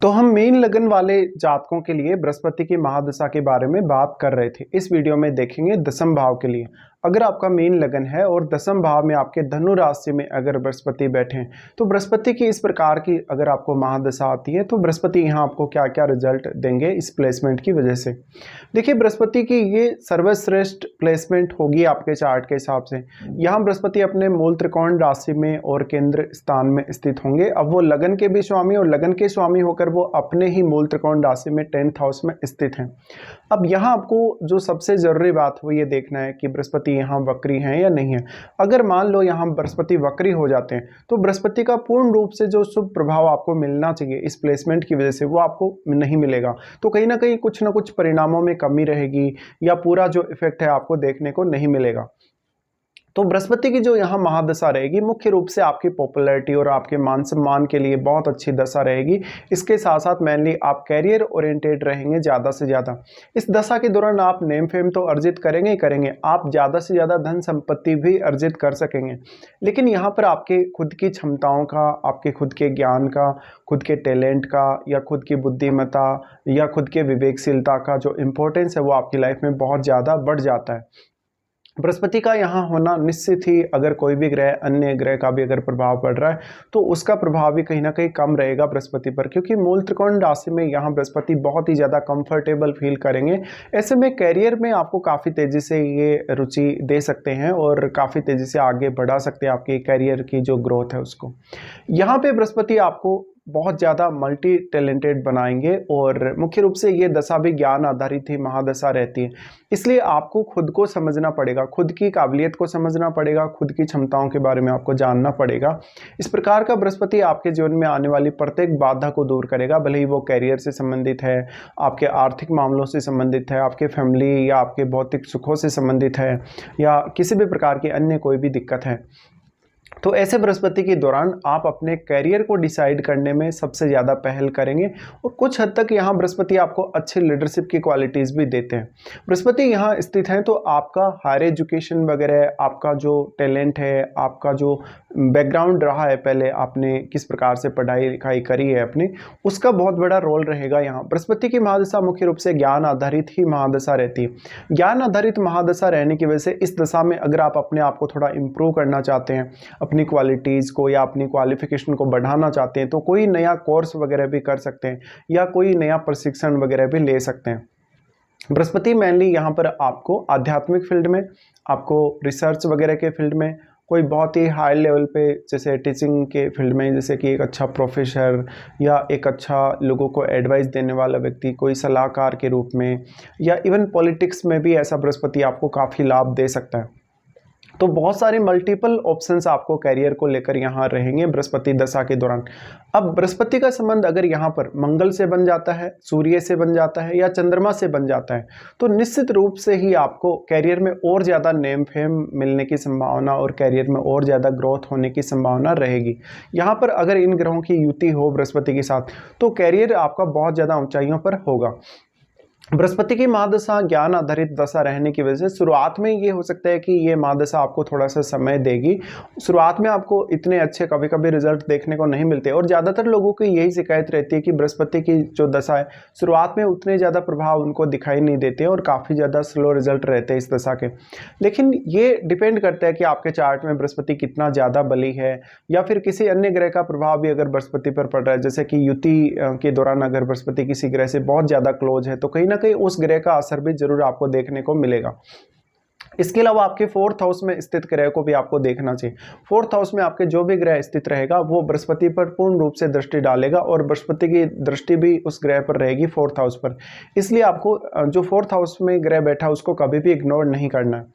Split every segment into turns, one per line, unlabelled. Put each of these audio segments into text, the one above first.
तो हम मीन लगन वाले जातकों के लिए बृहस्पति की महादशा के बारे में बात कर रहे थे। इस वीडियो में देखेंगे दसम भाव के लिए। अगर आपका मीन लगन है और दसम भाव में आपके धनु राशि में अगर बृहस्पति बैठे हैं तो बृहस्पति की इस प्रकार की अगर आपको महादशा आती है तो बृहस्पति यहाँ आपको क्या क्या रिजल्ट देंगे इस प्लेसमेंट की वजह से। देखिए, बृहस्पति की ये सर्वश्रेष्ठ प्लेसमेंट होगी आपके चार्ट के हिसाब से। यहाँ बृहस्पति अपने मूल त्रिकोण राशि में और केंद्र स्थान में स्थित होंगे। अब वो लगन के भी स्वामी और लगन के स्वामी होकर वो अपने ही मूल त्रिकोण राशि में 10th हाउस में स्थित हैं। अब यहाँ आपको जो सबसे जरूरी बात हो ये देखना है कि बृहस्पति यहाँ वक्री हैं या नहीं है। अगर मान लो यहाँ बृहस्पति वक्री हो जाते हैं तो बृहस्पति का पूर्ण रूप से जो शुभ प्रभाव आपको मिलना चाहिए इस प्लेसमेंट की वजह से वो आपको नहीं मिलेगा। तो कहीं ना कहीं कुछ ना कुछ परिणामों में कमी रहेगी या पूरा जो इफेक्ट है आपको देखने को नहीं मिलेगा। तो बृहस्पति की जो यहाँ महादशा रहेगी मुख्य रूप से आपकी पॉपुलैरिटी और आपके मान सम्मान के लिए बहुत अच्छी दशा रहेगी। इसके साथ साथ मेनली आप कैरियर ओरिएंटेड रहेंगे ज़्यादा से ज़्यादा। इस दशा के दौरान आप नेम फेम तो अर्जित करेंगे ही करेंगे, आप ज़्यादा से ज़्यादा धन संपत्ति भी अर्जित कर सकेंगे। लेकिन यहाँ पर आपके खुद की क्षमताओं का, आपके खुद के ज्ञान का, खुद के टैलेंट का या खुद की बुद्धिमत्ता या खुद के विवेकशीलता का जो इम्पोर्टेंस है वो आपकी लाइफ में बहुत ज़्यादा बढ़ जाता है। बृहस्पति का यहाँ होना निश्चित ही, अगर कोई भी ग्रह अन्य ग्रह का भी अगर प्रभाव पड़ रहा है तो उसका प्रभाव भी कहीं ना कहीं कम रहेगा बृहस्पति पर, क्योंकि मूल त्रिकोण राशि में यहाँ बृहस्पति बहुत ही ज़्यादा कंफर्टेबल फील करेंगे। ऐसे में कैरियर में आपको काफ़ी तेज़ी से ये रुचि दे सकते हैं और काफ़ी तेज़ी से आगे बढ़ा सकते हैं आपके कैरियर की जो ग्रोथ है उसको। यहाँ पे बृहस्पति आपको बहुत ज़्यादा मल्टी टैलेंटेड बनाएंगे और मुख्य रूप से ये दशा भी ज्ञान आधारित ही महादशा रहती है। इसलिए आपको खुद को समझना पड़ेगा, खुद की काबिलियत को समझना पड़ेगा, खुद की क्षमताओं के बारे में आपको जानना पड़ेगा। इस प्रकार का बृहस्पति आपके जीवन में आने वाली प्रत्येक बाधा को दूर करेगा, भले ही वो कैरियर से संबंधित है, आपके आर्थिक मामलों से संबंधित है, आपके फैमिली या आपके भौतिक सुखों से संबंधित है या किसी भी प्रकार की अन्य कोई भी दिक्कत है। तो ऐसे बृहस्पति के दौरान आप अपने करियर को डिसाइड करने में सबसे ज़्यादा पहल करेंगे और कुछ हद तक यहाँ बृहस्पति आपको अच्छी लीडरशिप की क्वालिटीज़ भी देते हैं। बृहस्पति यहाँ स्थित हैं तो आपका हायर एजुकेशन वगैरह, आपका जो टैलेंट है, आपका जो बैकग्राउंड रहा है, पहले आपने किस प्रकार से पढ़ाई लिखाई करी है अपनी, उसका बहुत बड़ा रोल रहेगा। यहाँ बृहस्पति की महादशा मुख्य रूप से ज्ञान आधारित ही महादशा रहती है। ज्ञान आधारित महादशा रहने की वजह से इस दशा में अगर आप अपने आप को थोड़ा इम्प्रूव करना चाहते हैं, अपनी क्वालिटीज़ को या अपनी क्वालिफिकेशन को बढ़ाना चाहते हैं तो कोई नया कोर्स वगैरह भी कर सकते हैं या कोई नया प्रशिक्षण वगैरह भी ले सकते हैं। बृहस्पति मेनली यहाँ पर आपको आध्यात्मिक फील्ड में, आपको रिसर्च वगैरह के फील्ड में, कोई बहुत ही हाई लेवल पे जैसे टीचिंग के फील्ड में, जैसे कि एक अच्छा प्रोफेसर या एक अच्छा लोगों को एडवाइस देने वाला व्यक्ति, कोई सलाहकार के रूप में, या इवन पॉलिटिक्स में भी ऐसा बृहस्पति आपको काफ़ी लाभ दे सकता है। तो बहुत सारे मल्टीपल ऑप्शंस आपको कैरियर को लेकर यहाँ रहेंगे बृहस्पति दशा के दौरान। अब बृहस्पति का संबंध अगर यहाँ पर मंगल से बन जाता है, सूर्य से बन जाता है या चंद्रमा से बन जाता है तो निश्चित रूप से ही आपको कैरियर में और ज़्यादा नेम फेम मिलने की संभावना और कैरियर में और ज़्यादा ग्रोथ होने की संभावना रहेगी। यहाँ पर अगर इन ग्रहों की युति हो बृहस्पति के साथ तो कैरियर आपका बहुत ज़्यादा ऊंचाइयों पर होगा। बृहस्पति की महादशा ज्ञान आधारित दशा रहने की वजह से शुरुआत में ये हो सकता है कि ये महादशा आपको थोड़ा सा समय देगी। शुरुआत में आपको इतने अच्छे कभी कभी रिजल्ट देखने को नहीं मिलते और ज़्यादातर लोगों की यही शिकायत रहती है कि बृहस्पति की जो दशा है शुरुआत में उतने ज़्यादा प्रभाव उनको दिखाई नहीं देते और काफ़ी ज़्यादा स्लो रिजल्ट रहते हैं इस दशा के। लेकिन ये डिपेंड करता है कि आपके चार्ट में बृहस्पति कितना ज़्यादा बली है या फिर किसी अन्य ग्रह का प्रभाव भी अगर बृहस्पति पर पड़ रहा है, जैसे कि युति के दौरान अगर बृहस्पति किसी ग्रह से बहुत ज़्यादा क्लोज है तो कहीं ना कहीं उस ग्रह का असर भी जरूर आपको देखने को मिलेगा। इसके अलावा आपके 4th हाउस में स्थित ग्रह को भी आपको देखना चाहिए। 4th हाउस में आपके जो भी ग्रह स्थित रहेगा वो बृहस्पति पर पूर्ण रूप से दृष्टि डालेगा और बृहस्पति की दृष्टि भी उस ग्रह पर रहेगी 4th हाउस पर। इसलिए आपको जो 4th हाउस में ग्रह बैठा उसको कभी भी इग्नोर नहीं करना है।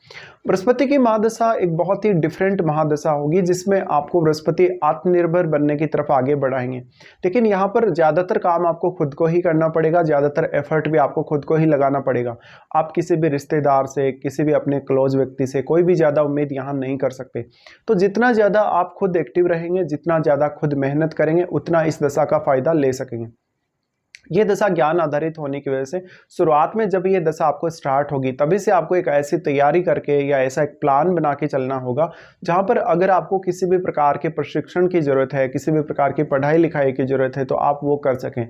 बृहस्पति की महादशा एक बहुत ही डिफरेंट महादशा होगी जिसमें आपको बृहस्पति आत्मनिर्भर बनने की तरफ आगे बढ़ाएंगे। लेकिन यहाँ पर ज़्यादातर काम आपको खुद को ही करना पड़ेगा, ज़्यादातर एफर्ट भी आपको खुद को ही लगाना पड़ेगा। आप किसी भी रिश्तेदार से, किसी भी अपने क्लोज व्यक्ति से कोई भी ज़्यादा उम्मीद यहाँ नहीं कर सकते। तो जितना ज़्यादा आप खुद एक्टिव रहेंगे, जितना ज़्यादा खुद मेहनत करेंगे, उतना इस दशा का फ़ायदा ले सकेंगे। ये दशा ज्ञान आधारित होने की वजह से शुरुआत में जब ये दशा आपको स्टार्ट होगी तभी से आपको एक ऐसी तैयारी करके या ऐसा एक प्लान बना के चलना होगा जहां पर अगर आपको किसी भी प्रकार के प्रशिक्षण की जरूरत है, किसी भी प्रकार की पढ़ाई लिखाई की जरूरत है, तो आप वो कर सकें।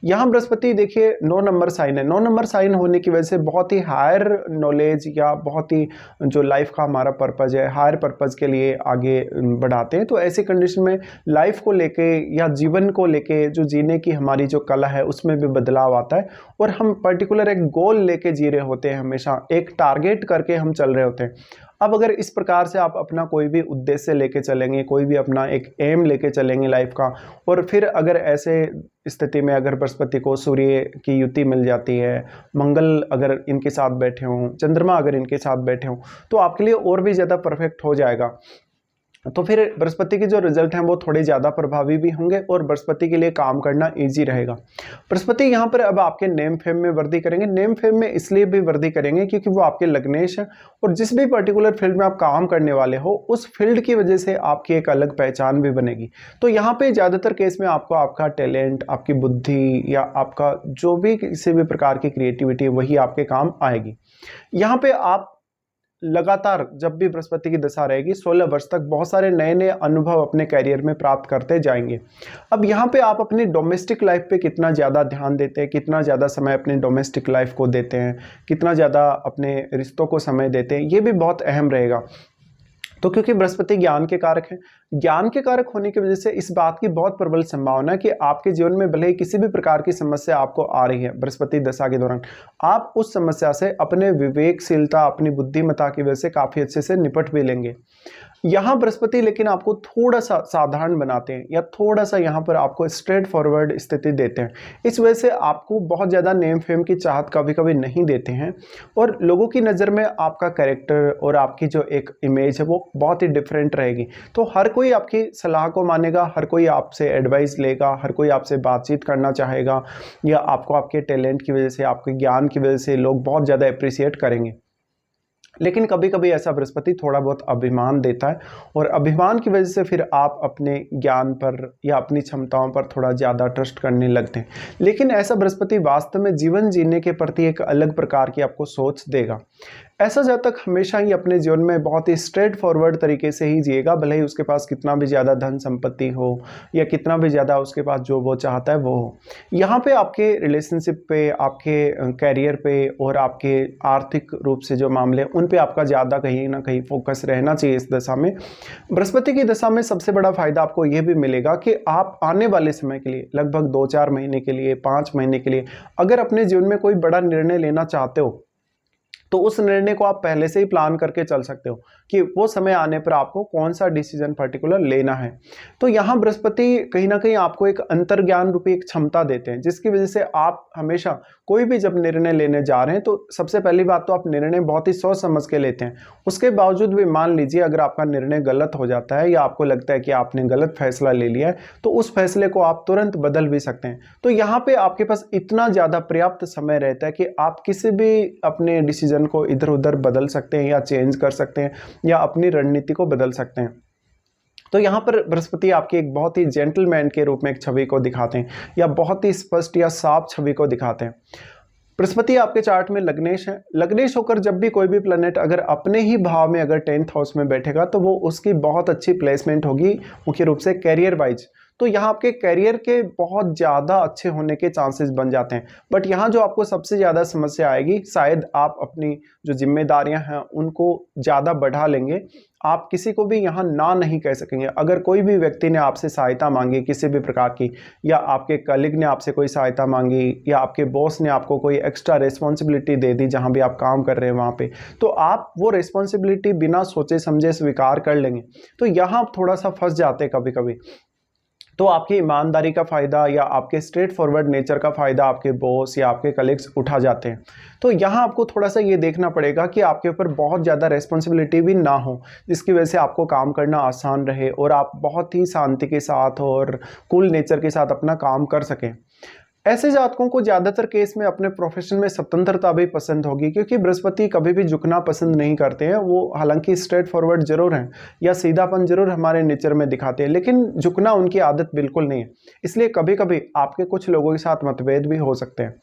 यहाँ बृहस्पति देखिए 9 नंबर साइन है। 9 नंबर साइन होने की वजह से बहुत ही हायर नॉलेज या बहुत ही जो लाइफ का हमारा पर्पज है, हायर पर्पज के लिए आगे बढ़ाते हैं। तो ऐसी कंडीशन में लाइफ को लेके या जीवन को लेके जो जीने की हमारी जो कला है उसमें भी बदलाव आता है और हम पर्टिकुलर एक गोल लेके जी रहे होते हैं, हमेशा एक टारगेट करके हम चल रहे होते हैं। अब अगर इस प्रकार से आप अपना कोई भी उद्देश्य लेके चलेंगे, कोई भी अपना एक एम लेके चलेंगे लाइफ का, और फिर अगर ऐसे स्थिति में अगर बृहस्पति को सूर्य की युति मिल जाती है, मंगल अगर इनके साथ बैठे हों, चंद्रमा अगर इनके साथ बैठे हों, तो आपके लिए और भी ज़्यादा परफेक्ट हो जाएगा। तो फिर बृहस्पति के जो रिजल्ट हैं वो थोड़े ज़्यादा प्रभावी भी होंगे और बृहस्पति के लिए काम करना इजी रहेगा। बृहस्पति यहाँ पर अब आपके नेम फेम में वृद्धि करेंगे। नेम फेम में इसलिए भी वृद्धि करेंगे क्योंकि वो आपके लग्नेश है और जिस भी पर्टिकुलर फील्ड में आप काम करने वाले हो उस फील्ड की वजह से आपकी एक अलग पहचान भी बनेगी। तो यहाँ पे ज़्यादातर केस में आपको आपका टैलेंट, आपकी बुद्धि या आपका जो भी किसी भी प्रकार की क्रिएटिविटी वही आपके काम आएगी। यहाँ पे आप लगातार जब भी बृहस्पति की दशा रहेगी 16 वर्ष तक बहुत सारे नए नए अनुभव अपने करियर में प्राप्त करते जाएंगे। अब यहाँ पे आप अपनी डोमेस्टिक लाइफ पे कितना ज़्यादा ध्यान देते हैं, कितना ज़्यादा समय अपनी डोमेस्टिक लाइफ को देते हैं, कितना ज़्यादा अपने रिश्तों को समय देते हैं, ये भी बहुत अहम रहेगा। तो क्योंकि बृहस्पति ज्ञान के कारक हैं, ज्ञान के कारक होने की वजह से इस बात की बहुत प्रबल संभावना है कि आपके जीवन में भले ही किसी भी प्रकार की समस्या आपको आ रही है बृहस्पति दशा के दौरान, आप उस समस्या से अपने विवेकशीलता, अपनी बुद्धिमत्ता की वजह से काफ़ी अच्छे से निपट भी लेंगे। यहाँ बृहस्पति लेकिन आपको थोड़ा सा साधारण बनाते हैं या थोड़ा सा यहाँ पर आपको स्ट्रेट फॉरवर्ड स्थिति देते हैं। इस वजह से आपको बहुत ज़्यादा नेम फेम की चाहत कभी कभी नहीं देते हैं और लोगों की नज़र में आपका कैरेक्टर और आपकी जो एक इमेज है वो बहुत ही डिफरेंट रहेगी। तो हर कोई आपकी सलाह को मानेगा, हर कोई आपसे एडवाइस लेगा, हर कोई आपसे बातचीत करना चाहेगा या आपको आपके टैलेंट की वजह से, आपके ज्ञान की वजह से लोग बहुत ज़्यादा अप्रिशिएट करेंगे। लेकिन कभी कभी ऐसा बृहस्पति थोड़ा बहुत अभिमान देता है और अभिमान की वजह से फिर आप अपने ज्ञान पर या अपनी क्षमताओं पर थोड़ा ज़्यादा ट्रस्ट करने लगते हैं। लेकिन ऐसा बृहस्पति वास्तव में जीवन जीने के प्रति एक अलग प्रकार की आपको सोच देगा। ऐसा जातक हमेशा ही अपने जीवन में बहुत ही स्ट्रेट फॉरवर्ड तरीके से ही जिएगा, भले ही उसके पास कितना भी ज़्यादा धन संपत्ति हो या कितना भी ज़्यादा उसके पास जो वो चाहता है वो हो। यहाँ पे आपके रिलेशनशिप पे, आपके कैरियर पे और आपके आर्थिक रूप से जो मामले उन पे आपका ज़्यादा कहीं ना कहीं फोकस रहना चाहिए इस दशा में। बृहस्पति की दशा में सबसे बड़ा फायदा आपको ये भी मिलेगा कि आप आने वाले समय के लिए लगभग 2-4 महीने के लिए, 5 महीने के लिए अगर अपने जीवन में कोई बड़ा निर्णय लेना चाहते हो तो उस निर्णय को आप पहले से ही प्लान करके चल सकते हो कि वो समय आने पर आपको कौन सा डिसीजन पर्टिकुलर लेना है। तो यहाँ बृहस्पति कहीं ना कहीं आपको एक अंतर्ज्ञान रूपी एक क्षमता देते हैं जिसकी वजह से आप हमेशा कोई भी जब निर्णय लेने जा रहे हैं तो सबसे पहली बात तो आप निर्णय बहुत ही सोच समझ के लेते हैं। उसके बावजूद भी मान लीजिए अगर आपका निर्णय गलत हो जाता है या आपको लगता है कि आपने गलत फैसला ले लिया है तो उस फैसले को आप तुरंत बदल भी सकते हैं। तो यहाँ पे आपके पास इतना ज़्यादा पर्याप्त समय रहता है कि आप किसी भी अपने डिसीजन को इधर उधर बदल सकते हैं या चेंज कर सकते हैं या अपनी रणनीति को बदल सकते हैं। तो यहाँ पर बृहस्पति आपके एक बहुत ही जेंटलमैन के रूप में एक छवि को दिखाते हैं या बहुत ही स्पष्ट या साफ छवि को दिखाते हैं। बृहस्पति आपके चार्ट में लग्नेश है। लग्नेश होकर जब भी कोई भी प्लैनेट अगर अपने ही भाव में अगर 10th हाउस में बैठेगा तो वो उसकी बहुत अच्छी प्लेसमेंट होगी मुख्य रूप से कैरियर वाइज। तो यहाँ आपके करियर के बहुत ज़्यादा अच्छे होने के चांसेस बन जाते हैं। बट यहाँ जो आपको सबसे ज़्यादा समस्या आएगी, शायद आप अपनी जो जिम्मेदारियां हैं उनको ज़्यादा बढ़ा लेंगे। आप किसी को भी यहाँ ना नहीं कह सकेंगे। अगर कोई भी व्यक्ति ने आपसे सहायता मांगी किसी भी प्रकार की, या आपके कलीग ने आपसे कोई सहायता मांगी, या आपके बॉस ने आपको कोई एक्स्ट्रा रिस्पॉन्सिबिलिटी दे दी जहाँ भी आप काम कर रहे हैं वहाँ पे, तो आप वो रिस्पॉन्सिबिलिटी बिना सोचे समझे स्वीकार कर लेंगे। तो यहाँ आप थोड़ा सा फंस जाते हैं कभी कभी। तो आपकी ईमानदारी का फ़ायदा या आपके स्ट्रेट फॉरवर्ड नेचर का फ़ायदा आपके बॉस या आपके कलीग्स उठा जाते हैं। तो यहाँ आपको थोड़ा सा ये देखना पड़ेगा कि आपके ऊपर बहुत ज़्यादा रिस्पॉन्सिबिलिटी भी ना हो, जिसकी वजह से आपको काम करना आसान रहे और आप बहुत ही शांति के साथ और कूल नेचर के साथ अपना काम कर सकें। ऐसे जातकों को ज़्यादातर केस में अपने प्रोफेशन में स्वतंत्रता भी पसंद होगी, क्योंकि बृहस्पति कभी भी झुकना पसंद नहीं करते हैं। वो हालांकि स्ट्रेट फॉरवर्ड जरूर हैं या सीधापन जरूर हमारे नेचर में दिखाते हैं, लेकिन झुकना उनकी आदत बिल्कुल नहीं है। इसलिए कभी कभी आपके कुछ लोगों के साथ मतभेद भी हो सकते हैं।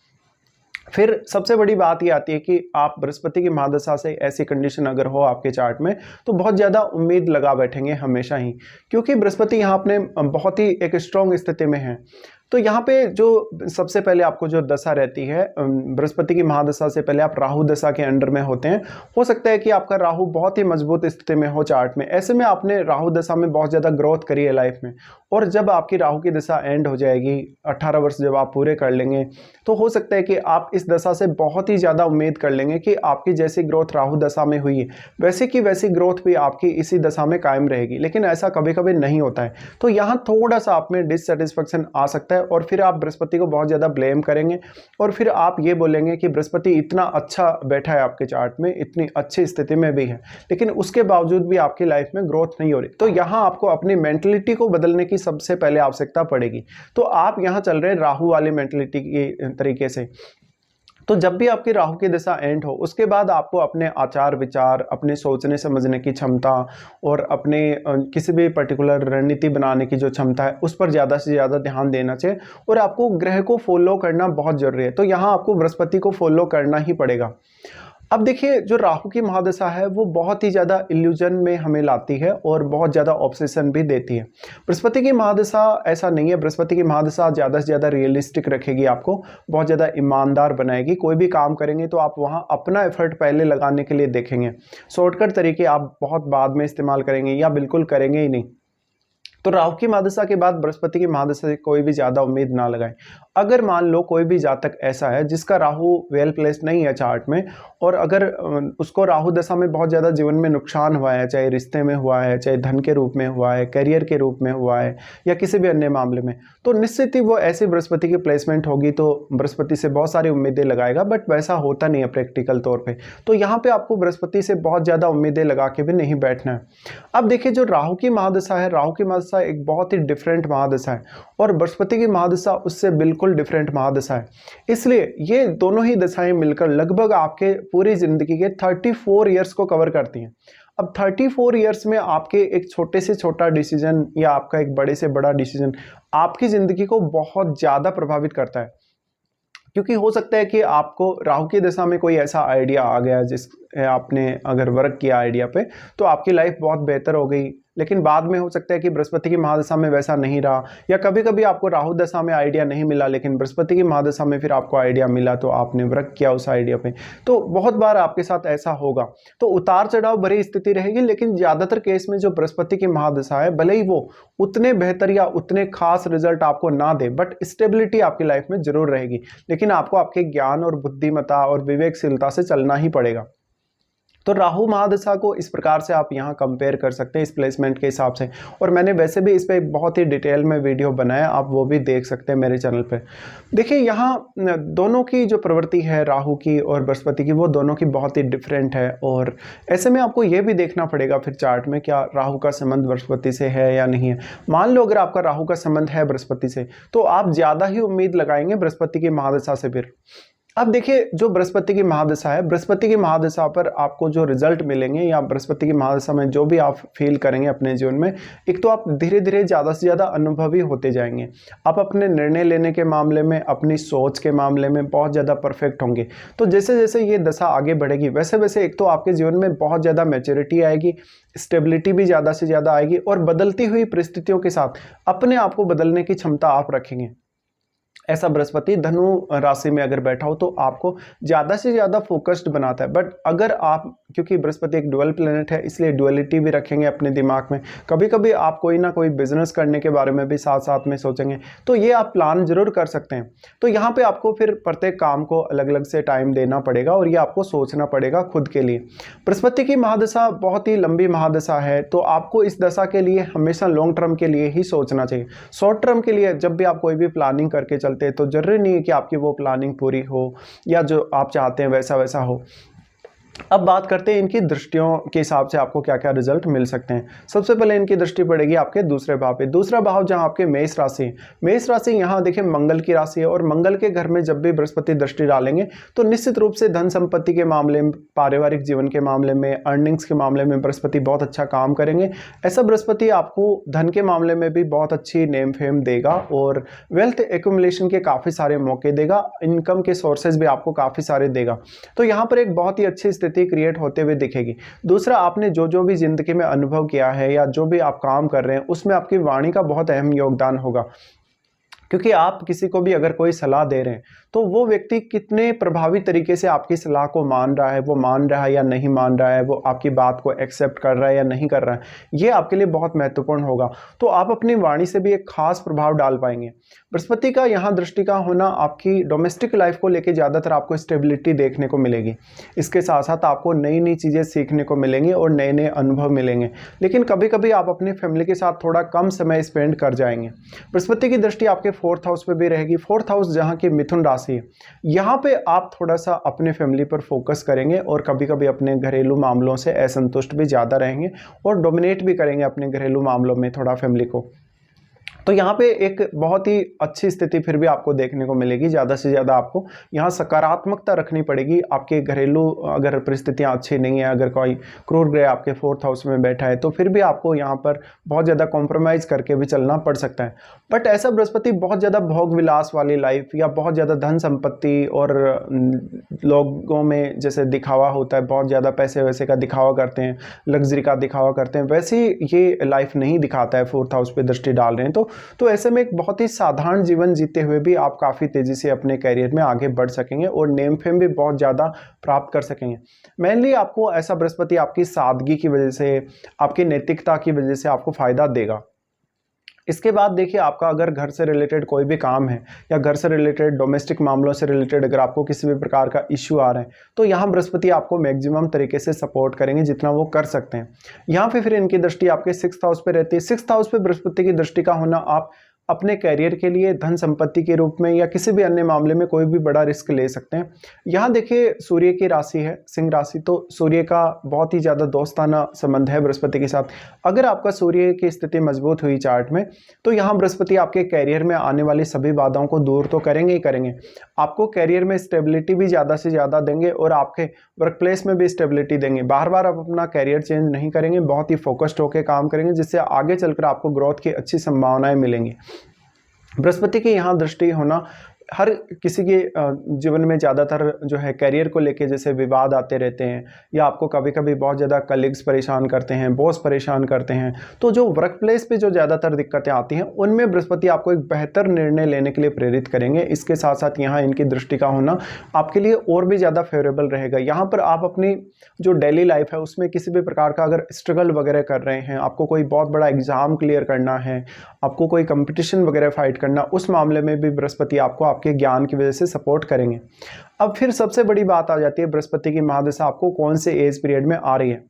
फिर सबसे बड़ी बात ये आती है कि आप बृहस्पति की महादशा से ऐसी कंडीशन अगर हो आपके चार्ट में, तो बहुत ज़्यादा उम्मीद लगा बैठेंगे हमेशा ही, क्योंकि बृहस्पति यहाँ अपने बहुत ही एक स्ट्रॉन्ग स्थिति में है। तो यहाँ पे जो सबसे पहले आपको जो दशा रहती है बृहस्पति की महादशा से पहले आप राहु दशा के अंडर में होते हैं। हो सकता है कि आपका राहु बहुत ही मजबूत स्थिति में हो चार्ट में। ऐसे में आपने राहु दशा में बहुत ज़्यादा ग्रोथ करी है लाइफ में, और जब आपकी राहु की दशा एंड हो जाएगी, 18 वर्ष जब आप पूरे कर लेंगे, तो हो सकता है कि आप इस दशा से बहुत ही ज़्यादा उम्मीद कर लेंगे कि आपकी जैसी ग्रोथ राहु दशा में हुई है वैसे की वैसी ग्रोथ भी आपकी इसी दशा में कायम रहेगी। लेकिन ऐसा कभी कभी नहीं होता है, तो यहाँ थोड़ा सा आप में डिससेटिस्फेक्शन आ सकता है, और फिर आप बृहस्पति को बहुत ज़्यादा ब्लेम करेंगे, और फिर आप ये बोलेंगे कि बृहस्पति इतना अच्छा बैठा है आपके चार्ट में, इतनी अच्छी स्थिति में भी है, लेकिन उसके बावजूद भी आपकी लाइफ में ग्रोथ नहीं हो रही। तो यहाँ आपको अपनी मेंटलिटी को बदलने की सबसे पहले आवश्यकता पड़ेगी। तो आप यहाँ चल रहे हैं राहु वाली मेंटलिटी के तरीके से। तो जब भी आपकी राहु की दशा एंड हो, उसके बाद आपको अपने आचार विचार, अपने सोचने समझने की क्षमता और अपने किसी भी पर्टिकुलर रणनीति बनाने की जो क्षमता है उस पर ज़्यादा से ज़्यादा ध्यान देना चाहिए, और आपको ग्रह को फॉलो करना बहुत जरूरी है। तो यहाँ आपको बृहस्पति को फॉलो करना ही पड़ेगा। अब देखिए, जो राहु की महादशा है वो बहुत ही ज़्यादा इल्यूजन में हमें लाती है और बहुत ज़्यादा ऑब्सेशन भी देती है। बृहस्पति की महादशा ऐसा नहीं है। बृहस्पति की महादशा ज़्यादा से ज़्यादा रियलिस्टिक रखेगी, आपको बहुत ज़्यादा ईमानदार बनाएगी। कोई भी काम करेंगे तो आप वहाँ अपना एफर्ट पहले लगाने के लिए देखेंगे। शॉर्टकट तरीके आप बहुत बाद में इस्तेमाल करेंगे या बिल्कुल करेंगे ही नहीं। तो राहु की महादशा के बाद बृहस्पति की महादशा से कोई भी ज़्यादा उम्मीद ना लगाएं। अगर मान लो कोई भी जातक ऐसा है जिसका राहु वेल प्लेस्ड नहीं है चार्ट में, और अगर उसको राहु दशा में बहुत ज़्यादा जीवन में नुकसान हुआ है, चाहे रिश्ते में हुआ है, चाहे धन के रूप में हुआ है, करियर के रूप में हुआ है, या किसी भी अन्य मामले में, तो निश्चित ही वो ऐसी बृहस्पति की प्लेसमेंट होगी तो बृहस्पति से बहुत सारी उम्मीदें लगाएगा। बट वैसा होता नहीं है प्रैक्टिकल तौर पर। तो यहाँ पर आपको बृहस्पति से बहुत ज़्यादा उम्मीदें लगा के भी नहीं बैठना है। अब देखिए, जो राहु की महादशा है, राहु की महादशा एक बहुत ही डिफरेंट महादशा है, और बृहस्पति की महादशा उससे बिल्कुल डिफरेंट महादशा है। इसलिए ये दोनों ही दशाएं मिलकर लगभग आपके पूरी जिंदगी के 34 ईयर्स को कवर करती हैं। अब 34 ईयर्स में आपके एक छोटे से छोटा डिसीजन या आपका एक बड़े से बड़ा डिसीजन आपकी जिंदगी को बहुत ज़्यादा प्रभावित करता है। क्योंकि हो सकता है कि आपको राहु की दशा में कोई ऐसा आइडिया आ गया जिस आपने अगर वर्क किया आइडिया पे, तो आपकी लाइफ बहुत बेहतर हो गई, लेकिन बाद में हो सकता है कि बृहस्पति की महादशा में वैसा नहीं रहा, या कभी कभी आपको राहु दशा में आइडिया नहीं मिला लेकिन बृहस्पति की महादशा में फिर आपको आइडिया मिला तो आपने वर्क किया उस आइडिया पे। तो बहुत बार आपके साथ ऐसा होगा। तो उतार चढ़ाव भरी स्थिति रहेगी, लेकिन ज़्यादातर केस में जो बृहस्पति की महादशा है, भले ही वो उतने बेहतर या उतने खास रिजल्ट आपको ना दे, बट स्टेबिलिटी आपकी लाइफ में जरूर रहेगी। लेकिन आपको आपके ज्ञान और बुद्धिमत्ता और विवेकशीलता से चलना ही पड़ेगा। तो राहु महादशा को इस प्रकार से आप यहाँ कंपेयर कर सकते हैं इस प्लेसमेंट के हिसाब से, और मैंने वैसे भी इस पर बहुत ही डिटेल में वीडियो बनाया, आप वो भी देख सकते हैं मेरे चैनल पे। देखिए, यहाँ दोनों की जो प्रवृत्ति है राहु की और बृहस्पति की, वो दोनों की बहुत ही डिफरेंट है, और ऐसे में आपको ये भी देखना पड़ेगा फिर चार्ट में क्या राहु का संबंध बृहस्पति से है या नहीं है। मान लो अगर आपका राहु का संबंध है बृहस्पति से, तो आप ज़्यादा ही उम्मीद लगाएंगे बृहस्पति की महादशा से फिर। अब देखिए, जो बृहस्पति की महादशा है, बृहस्पति की महादशा पर आपको जो रिजल्ट मिलेंगे या बृहस्पति की महादशा में जो भी आप फील करेंगे अपने जीवन में, एक तो आप धीरे धीरे ज़्यादा से ज़्यादा अनुभवी होते जाएंगे। आप अपने निर्णय लेने के मामले में, अपनी सोच के मामले में बहुत ज़्यादा परफेक्ट होंगे। तो जैसे जैसे ये दशा आगे बढ़ेगी वैसे वैसे एक तो आपके जीवन में बहुत ज़्यादा मैच्योरिटी आएगी, स्टेबिलिटी भी ज़्यादा से ज़्यादा आएगी, और बदलती हुई परिस्थितियों के साथ अपने आप को बदलने की क्षमता आप रखेंगे। ऐसा बृहस्पति धनु राशि में अगर बैठा हो तो आपको ज़्यादा से ज़्यादा फोकस्ड बनाता है। बट अगर आप, क्योंकि बृहस्पति एक डुअल प्लेनेट है, इसलिए डुअलिटी भी रखेंगे अपने दिमाग में। कभी कभी आप कोई ना कोई बिजनेस करने के बारे में भी साथ साथ में सोचेंगे, तो ये आप प्लान जरूर कर सकते हैं। तो यहाँ पे आपको फिर प्रत्येक काम को अलग अलग से टाइम देना पड़ेगा, और ये आपको सोचना पड़ेगा खुद के लिए। बृहस्पति की महादशा बहुत ही लंबी महादशा है, तो आपको इस दशा के लिए हमेशा लॉन्ग टर्म के लिए ही सोचना चाहिए। शॉर्ट टर्म के लिए जब भी आप कोई भी प्लानिंग करके चलते हैं तो जरूरी नहीं है कि आपकी वो प्लानिंग पूरी हो या जो आप चाहते हैं वैसा वैसा हो। अब बात करते हैं इनकी दृष्टियों के हिसाब से आपको क्या क्या रिजल्ट मिल सकते हैं। सबसे पहले इनकी दृष्टि पड़ेगी आपके दूसरे भाव पे। दूसरा भाव जहां आपके मेष राशि है, मेष राशि यहाँ देखिए मंगल की राशि है, और मंगल के घर में जब भी बृहस्पति दृष्टि डालेंगे तो निश्चित रूप से धन संपत्ति के मामले में, पारिवारिक जीवन के मामले में, अर्निंग्स के मामले में बृहस्पति बहुत अच्छा काम करेंगे। ऐसा बृहस्पति आपको धन के मामले में भी बहुत अच्छी नेम फेम देगा और वेल्थ एक्यूमुलेशन के काफ़ी सारे मौके देगा, इनकम के सोर्सेज भी आपको काफ़ी सारे देगा। तो यहाँ पर एक बहुत ही अच्छी स्थिति क्रिएट होते हुए दिखेगी। दूसरा, आपने जो भी जिंदगी में अनुभव किया है या जो भी आप काम कर रहे हैं उसमें आपकी वाणी का बहुत अहम योगदान होगा, क्योंकि आप किसी को भी अगर कोई सलाह दे रहे हैं तो वो व्यक्ति कितने प्रभावी तरीके से आपकी सलाह को मान रहा है, वो मान रहा है या नहीं मान रहा है, वो आपकी बात को एक्सेप्ट कर रहा है या नहीं कर रहा है, ये आपके लिए बहुत महत्वपूर्ण होगा। तो आप अपनी वाणी से भी एक खास प्रभाव डाल पाएंगे। बृहस्पति का यहाँ दृष्टि का होना आपकी डोमेस्टिक लाइफ को लेकर ज़्यादातर आपको स्टेबिलिटी देखने को मिलेगी। इसके साथ साथ आपको नई नई चीज़ें सीखने को मिलेंगी और नए नए अनुभव मिलेंगे, लेकिन कभी कभी आप अपनी फैमिली के साथ थोड़ा कम समय स्पेंड कर जाएंगे। बृहस्पति की दृष्टि आपके 4th हाउस पे भी रहेगी। 4th हाउस जहाँ की मिथुन राशि है, यहाँ पे आप थोड़ा सा अपने फैमिली पर फोकस करेंगे और कभी कभी अपने घरेलू मामलों से असंतुष्ट भी ज़्यादा रहेंगे और डोमिनेट भी करेंगे अपने घरेलू मामलों में थोड़ा फैमिली को। तो यहाँ पे एक बहुत ही अच्छी स्थिति फिर भी आपको देखने को मिलेगी। ज़्यादा से ज़्यादा आपको यहाँ सकारात्मकता रखनी पड़ेगी। आपके घरेलू अगर परिस्थितियाँ अच्छी नहीं है, अगर कोई क्रूर ग्रह आपके 4th हाउस में बैठा है, तो फिर भी आपको यहाँ पर बहुत ज़्यादा कॉम्प्रोमाइज़ करके भी चलना पड़ सकता है। बट ऐसा बृहस्पति बहुत ज़्यादा भोग विलास वाली लाइफ या बहुत ज़्यादा धन संपत्ति और लोगों में जैसे दिखावा होता है, बहुत ज़्यादा पैसे वैसे का दिखावा करते हैं, लग्जरी का दिखावा करते हैं, वैसे ये लाइफ नहीं दिखाता है 4th हाउस पे दृष्टि डाल रहे हैं। तो ऐसे में एक बहुत ही साधारण जीवन जीते हुए भी आप काफ़ी तेज़ी से अपने करियर में आगे बढ़ सकेंगे और नेम फेम भी बहुत ज़्यादा प्राप्त कर सकेंगे। मेनली आपको ऐसा बृहस्पति आपकी सादगी की वजह से, आपकी नैतिकता की वजह से आपको फ़ायदा देगा। इसके बाद देखिए, आपका अगर घर से रिलेटेड कोई भी काम है या घर से रिलेटेड डोमेस्टिक मामलों से रिलेटेड अगर आपको किसी भी प्रकार का इश्यू आ रहा है, तो यहाँ बृहस्पति आपको मैक्सिमम तरीके से सपोर्ट करेंगे जितना वो कर सकते हैं। यहाँ पे फिर इनकी दृष्टि आपके 6th हाउस पे रहती है। 6th हाउस पे बृहस्पति की दृष्टि का होना आप अपने कैरियर के लिए धन संपत्ति के रूप में या किसी भी अन्य मामले में कोई भी बड़ा रिस्क ले सकते हैं। यहाँ देखिए, सूर्य की राशि है सिंह राशि, तो सूर्य का बहुत ही ज़्यादा दोस्ताना संबंध है बृहस्पति के साथ। अगर आपका सूर्य की स्थिति मजबूत हुई चार्ट में, तो यहाँ बृहस्पति आपके कैरियर में आने वाली सभी बाधाओं को दूर तो करेंगे ही करेंगे, आपको कैरियर में स्टेबिलिटी भी ज़्यादा से ज़्यादा देंगे और आपके वर्क प्लेस में भी स्टेबिलिटी देंगे। बार बार आप अपना कैरियर चेंज नहीं करेंगे, बहुत ही फोकस्ड होकर काम करेंगे, जिससे आगे चलकर आपको ग्रोथ की अच्छी संभावनाएं मिलेंगी। बृहस्पति की यहाँ दृष्टि होना हर किसी के जीवन में ज़्यादातर जो है करियर को लेके जैसे विवाद आते रहते हैं, या आपको कभी कभी बहुत ज़्यादा कलीग्स परेशान करते हैं, बॉस परेशान करते हैं, तो जो वर्क प्लेस पे जो ज़्यादातर दिक्कतें आती हैं उनमें बृहस्पति आपको एक बेहतर निर्णय लेने के लिए प्रेरित करेंगे। इसके साथ साथ यहाँ इनकी दृष्टि का होना आपके लिए और भी ज़्यादा फेवरेबल रहेगा। यहाँ पर आप अपनी जो डेली लाइफ है उसमें किसी भी प्रकार का अगर स्ट्रगल वगैरह कर रहे हैं, आपको कोई बहुत बड़ा एग्जाम क्लियर करना है, आपको कोई कंपटीशन वगैरह फाइट करना, उस मामले में भी बृहस्पति आपको आपके ज्ञान की वजह से सपोर्ट करेंगे। अब फिर सबसे बड़ी बात आ जाती है, बृहस्पति की महादशा आपको कौन से एज पीरियड में आ रही है।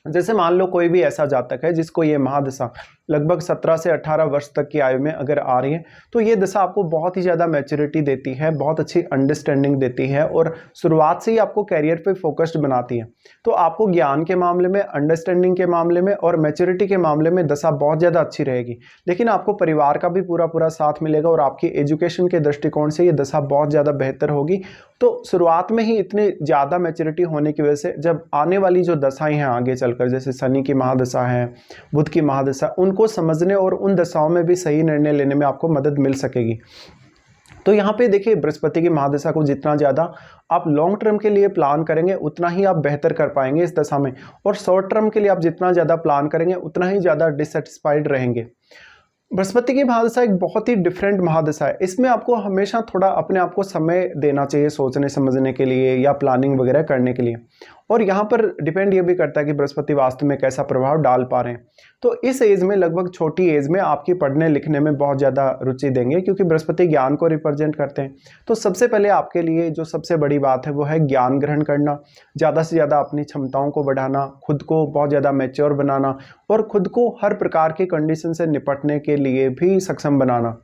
जैसे मान लो कोई भी ऐसा जातक है जिसको ये महादशा लगभग 17 से 18 वर्ष तक की आयु में अगर आ रही है, तो ये दशा आपको बहुत ही ज़्यादा मैच्योरिटी देती है, बहुत अच्छी अंडरस्टैंडिंग देती है और शुरुआत से ही आपको कैरियर पे फोकस्ड बनाती है। तो आपको ज्ञान के मामले में, अंडरस्टैंडिंग के मामले में और मैच्योरिटी के मामले में दशा बहुत ज़्यादा अच्छी रहेगी। लेकिन आपको परिवार का भी पूरा पूरा साथ मिलेगा और आपकी एजुकेशन के दृष्टिकोण से ये दशा बहुत ज़्यादा बेहतर होगी। तो शुरुआत में ही इतनी ज़्यादा मैच्योरिटी होने की वजह से जब आने वाली जो दशाएं हैं आगे चलकर, जैसे शनि की महादशा है, बुध की महादशा, उनको समझने और उन दशाओं में भी सही निर्णय लेने में आपको मदद मिल सकेगी। तो यहाँ पे देखिए, बृहस्पति की महादशा को जितना ज़्यादा आप लॉन्ग टर्म के लिए प्लान करेंगे उतना ही आप बेहतर कर पाएंगे इस दशा में, और शॉर्ट टर्म के लिए आप जितना ज़्यादा प्लान करेंगे उतना ही ज़्यादा डिससेटिस्फाइड रहेंगे। बृहस्पति की महादशा एक बहुत ही डिफरेंट महादशा है। इसमें आपको हमेशा थोड़ा अपने आप को समय देना चाहिए सोचने समझने के लिए या प्लानिंग वगैरह करने के लिए। और यहाँ पर डिपेंड ये भी करता है कि बृहस्पति वास्तु में कैसा प्रभाव डाल पा रहे हैं। तो इस एज में, लगभग छोटी एज में, आपकी पढ़ने लिखने में बहुत ज़्यादा रुचि देंगे, क्योंकि बृहस्पति ज्ञान को रिप्रेजेंट करते हैं। तो सबसे पहले आपके लिए जो सबसे बड़ी बात है वो है ज्ञान ग्रहण करना, ज़्यादा से ज़्यादा अपनी क्षमताओं को बढ़ाना, खुद को बहुत ज़्यादा मैच्योर बनाना और खुद को हर प्रकार की कंडीशन से निपटने के लिए भी सक्षम बनाना।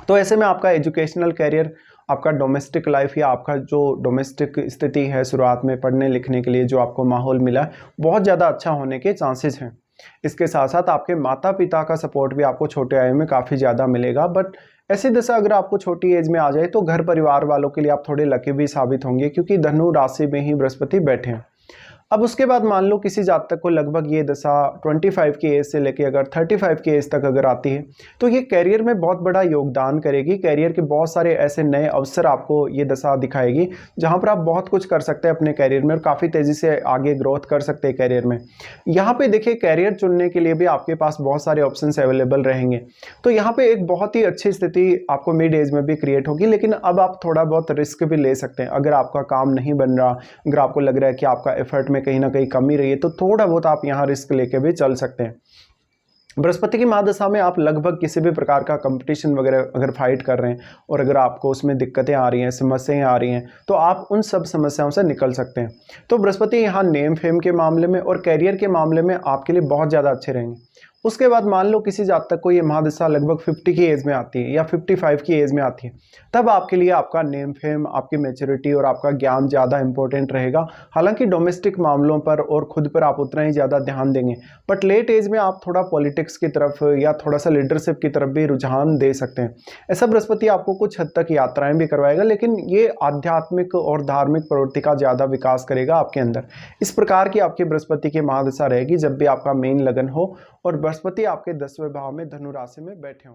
तो ऐसे में आपका एजुकेशनल कैरियर आपका डोमेस्टिक लाइफ या आपका जो डोमेस्टिक स्थिति है शुरुआत में पढ़ने लिखने के लिए जो आपको माहौल मिला बहुत ज़्यादा अच्छा होने के चांसेस हैं। इसके साथ साथ आपके माता पिता का सपोर्ट भी आपको छोटे आयु में काफ़ी ज़्यादा मिलेगा। बट ऐसी दशा अगर आपको छोटी एज में आ जाए तो घर परिवार वालों के लिए आप थोड़े लकी भी साबित होंगे, क्योंकि धनु राशि में ही बृहस्पति बैठे हैं। अब उसके बाद मान लो किसी जातक को लगभग ये दशा 25 की एज से लेके अगर 35 की एज तक अगर आती है तो ये कैरियर में बहुत बड़ा योगदान करेगी। कैरियर के बहुत सारे ऐसे नए अवसर आपको ये दशा दिखाएगी जहां पर आप बहुत कुछ कर सकते हैं अपने कैरियर में और काफ़ी तेज़ी से आगे ग्रोथ कर सकते हैं कैरियर में। यहाँ पे देखिए कैरियर चुनने के लिए भी आपके पास बहुत सारे ऑप्शंस अवेलेबल रहेंगे। तो यहाँ पे एक बहुत ही अच्छी स्थिति आपको मिड एज में भी क्रिएट होगी, लेकिन अब आप थोड़ा बहुत रिस्क भी ले सकते हैं। अगर आपका काम नहीं बन रहा, अगर आपको लग रहा है कि आपका एफर्ट में कहीं ना कहीं कमी रही है, तो थोड़ा बहुत आप यहाँ रिस्क लेके भी चल सकते हैं। बृहस्पति की महादशा में आप लगभग किसी भी प्रकार का कंपटीशन वगैरह अगर फाइट कर रहे हैं और अगर आपको उसमें दिक्कतें आ रही हैं, समस्याएं आ रही हैं, तो आप उन सब समस्याओं से निकल सकते हैं। तो बृहस्पति यहाँ नेम फेम के मामले में और कैरियर के मामले में आपके लिए बहुत ज़्यादा अच्छे रहेंगे। उसके बाद मान लो किसी जातक को ये महादशा लगभग 50 की एज में आती है या 55 की एज में आती है, तब आपके लिए आपका नेम फेम, आपकी मैच्योरिटी और आपका ज्ञान ज़्यादा इंपॉर्टेंट रहेगा। हालांकि डोमेस्टिक मामलों पर और खुद पर आप उतना ही ज़्यादा ध्यान देंगे, बट लेट एज में आप थोड़ा पॉलिटिक्स की तरफ या थोड़ा सा लीडरशिप की तरफ भी रुझान दे सकते हैं। ऐसा बृहस्पति आपको कुछ हद तक यात्राएं भी करवाएगा, लेकिन ये आध्यात्मिक और धार्मिक प्रवृत्ति का ज़्यादा विकास करेगा आपके अंदर। इस प्रकार की आपकी बृहस्पति की महादशा रहेगी जब भी आपका मेन लगन हो और बृहस्पति आपके 10वें भाव में धनु राशि में बैठे हों।